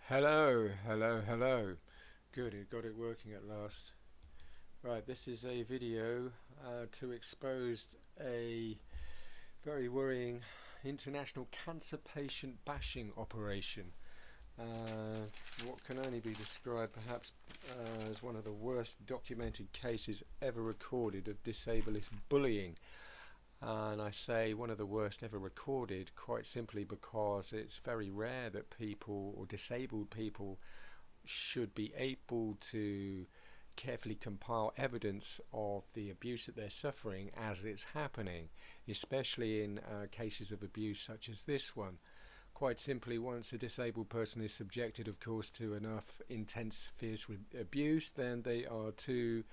Hello, hello, hello. Good, it got it working at last. Right, this is a video to expose a very worrying international cancer patient bashing operation. What can only be described perhaps as one of the worst documented cases ever recorded of disableist bullying. And I say one of the worst ever recorded quite simply because it's very rare that people or disabled people should be able to carefully compile evidence of the abuse that they're suffering as it's happening, especially in cases of abuse such as this one. Quite simply, once a disabled person is subjected, of course, to enough intense, fierce abuse, then they are too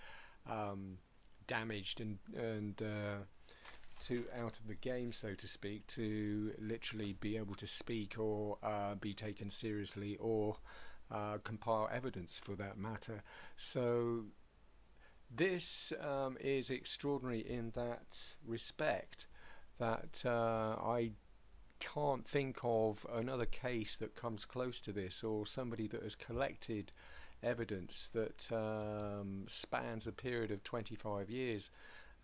damaged and too out of the game, so to speak, to literally be able to speak or be taken seriously or compile evidence for that matter. So this is extraordinary in that respect that I can't think of another case that comes close to this, or somebody that has collected evidence that spans a period of 25 years.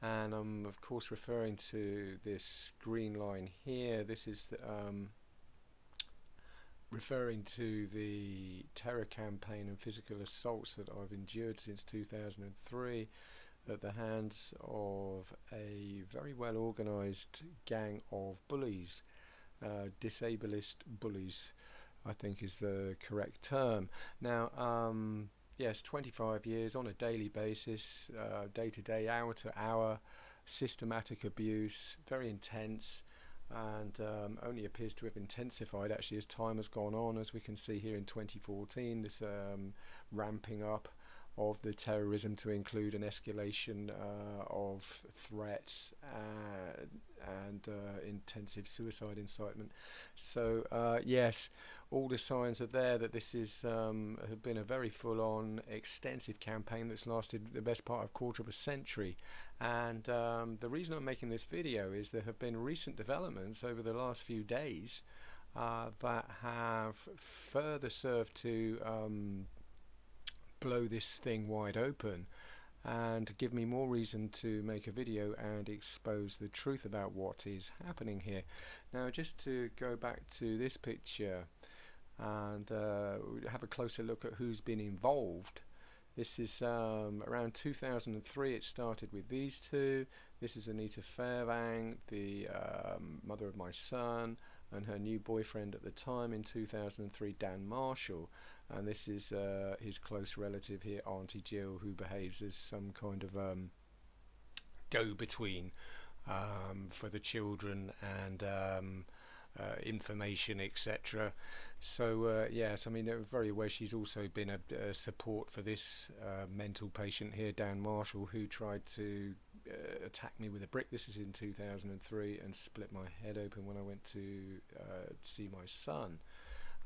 And I'm of course referring to this green line here. This is referring to the terror campaign and physical assaults that I've endured since 2003 at the hands of a very well organised gang of bullies, disableist bullies, I think is the correct term. Now, yes, 25 years on a daily basis, day to day, hour to hour, systematic abuse, very intense, and only appears to have intensified actually as time has gone on, as we can see here in 2014, this ramping up of the terrorism to include an escalation of threats and intensive suicide incitement. So yes, all the signs are there that this is have been a very full-on, extensive campaign that's lasted the best part of a quarter of a century. And the reason I'm making this video is there have been recent developments over the last few days that have further served to blow this thing wide open and give me more reason to make a video and expose the truth about what is happening here. Now, just to go back to this picture and have a closer look at who's been involved. This is around 2003. It started with these two. This is Anita Fairvang, the mother of my son, and her new boyfriend at the time in 2003, Dan Marshall. And this is his close relative here, Auntie Jill, who behaves as some kind of go-between for the children and information, etc. So yes, I mean, very aware she's also been a support for this mental patient here, Dan Marshall, who tried to attack me with a brick. This is in 2003, and split my head open when I went to see my son.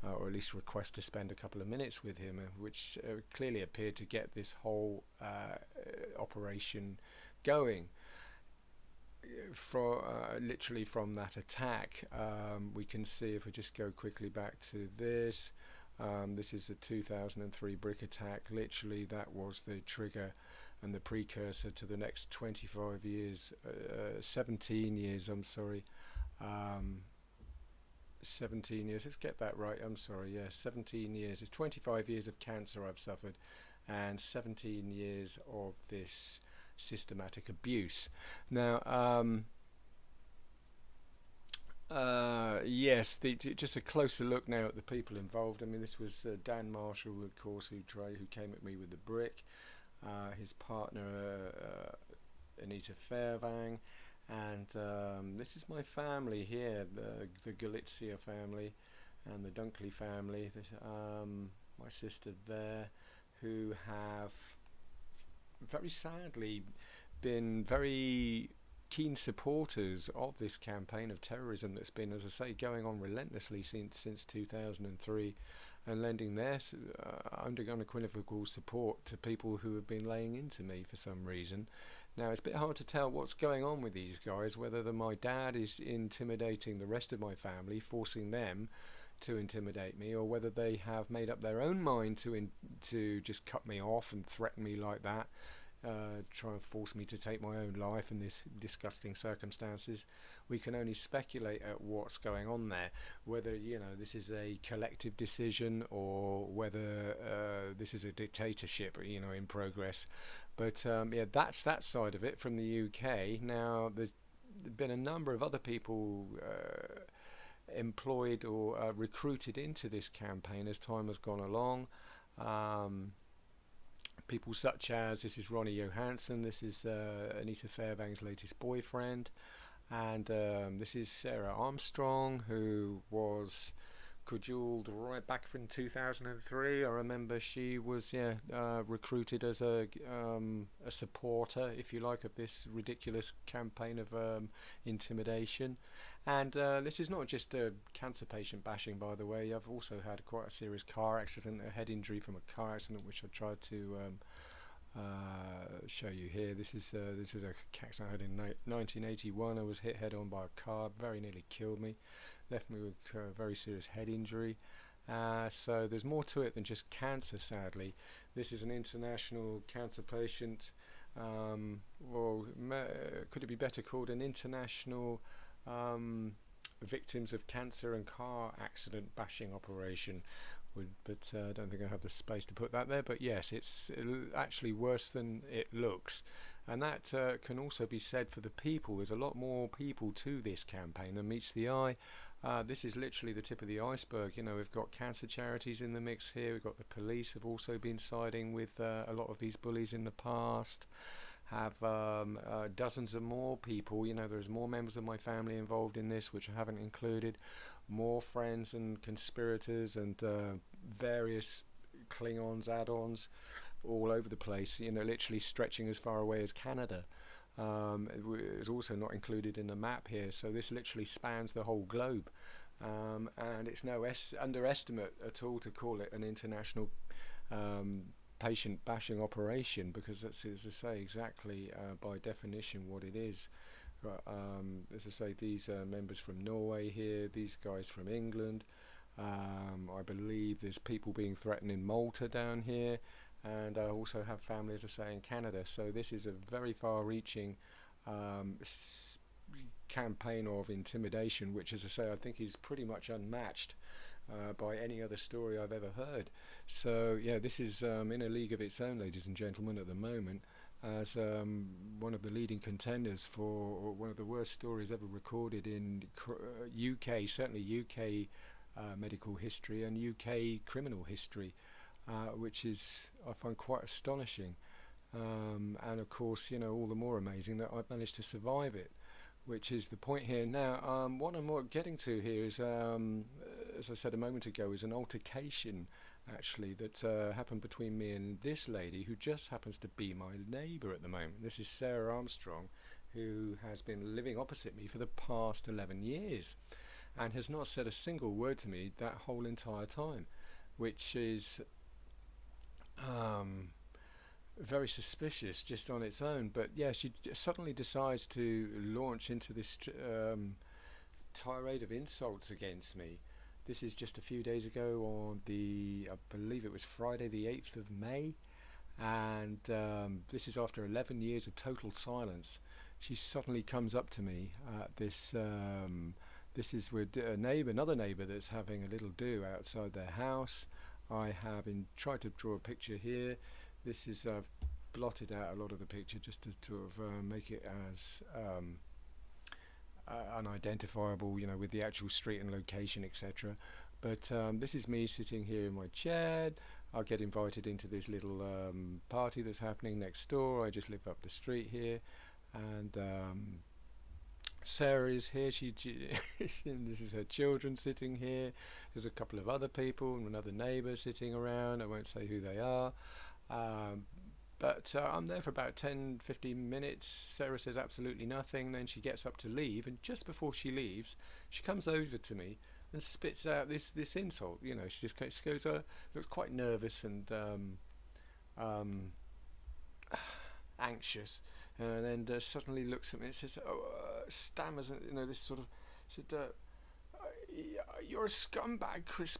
Or at least request to spend a couple of minutes with him, which clearly appeared to get this whole operation going. Literally from that attack, we can see, if we just go quickly back to this, this is the 2003 brick attack. Literally that was the trigger and the precursor to the next 25 years, 17 years, I'm sorry, 17 years, let's get that right, I'm sorry, yeah, 17 years, it's 25 years of cancer I've suffered and 17 years of this systematic abuse. Now, yes, just a closer look now at the people involved. I mean, this was Dan Marshall, of course, who came at me with the brick, his partner Anita Fairvang, and this is my family here, the Galizia family and the Dunkley family, my sister there, who have very sadly been very keen supporters of this campaign of terrorism that's been, as I say, going on relentlessly since 2003, and lending their unequivocal support to people who have been laying into me for some reason. Now, it's a bit hard to tell what's going on with these guys, whether my dad is intimidating the rest of my family, forcing them to intimidate me, or whether they have made up their own mind to just cut me off and threaten me like that, try and force me to take my own life in this disgusting circumstances. We can only speculate at what's going on there, whether this is a collective decision or whether this is a dictatorship in progress. But yeah, that's that side of it from the UK. Now there's been a number of other people employed or recruited into this campaign as time has gone along. People such as, this is Ronnie Johansson, this is Anita Fairbank's latest boyfriend, and this is Sara Armstrong, who was cajoled right back in 2003. I remember she was recruited as a supporter, if you like, of this ridiculous campaign of intimidation. And this is not just a cancer patient bashing, by the way. I've also had quite a serious car accident, a head injury from a car accident, which I tried to show you here. This is a accident I had in 1981. I was hit head on by a car, very nearly killed me, left me with a very serious head injury. So there's more to it than just cancer, sadly. This is an international cancer patient. Could it be better called an international victims of cancer and car accident bashing operation? But I don't think I have the space to put that there. But yes, it's actually worse than it looks. And that can also be said for the people. There's a lot more people to this campaign than meets the eye. This is literally the tip of the iceberg. We've got cancer charities in the mix here. We've got the police have also been siding with a lot of these bullies in the past. Have dozens of more people. There's more members of my family involved in this, which I haven't included. More friends and conspirators and various Klingons, add-ons, all over the place. Literally stretching as far away as Canada. It's also not included in the map here, so this literally spans the whole globe, and it's no underestimate at all to call it an international patient bashing operation, because that's, as I say, exactly by definition what it is. As I say, these members from Norway here, these guys from England, I believe there's people being threatened in Malta down here, and I also have family, as I say, in Canada. So this is a very far-reaching campaign of intimidation, which, as I say, I think is pretty much unmatched by any other story I've ever heard. So yeah, this is in a league of its own, ladies and gentlemen, at the moment, as one of the leading contenders for one of the worst stories ever recorded in UK, certainly UK medical history and UK criminal history, which is, I find, quite astonishing, and of course, all the more amazing that I've managed to survive it, which is the point here. Now, what I'm getting to here is, as I said a moment ago, is an altercation actually that happened between me and this lady, who just happens to be my neighbour at the moment. This is Sara Armstrong, who has been living opposite me for the past 11 years and has not said a single word to me that whole entire time, which is very suspicious just on its own. But yeah, she suddenly decides to launch into this tirade of insults against me. This is just a few days ago on I believe it was Friday the 8th of May, and this is after 11 years of total silence. She suddenly comes up to me at this is with another neighbour that's having a little do outside their house. I have tried to draw a picture here. This is, I've blotted out a lot of the picture just to sort of make it as unidentifiable, with the actual street and location, etc. But this is me sitting here in my chair. I'll get invited into this little party that's happening next door. I just live up the street here, and Sarah is here. This is her children sitting here. There's a couple of other people and another neighbour sitting around. I won't say who they are. But I'm there for about 10-15 minutes. Sarah says absolutely nothing. Then she gets up to leave, and just before she leaves, she comes over to me and spits out this insult. She just goes, looks quite nervous and anxious, and then suddenly looks at me and says, stammers, this sort of, said, You're a scumbag, Chris.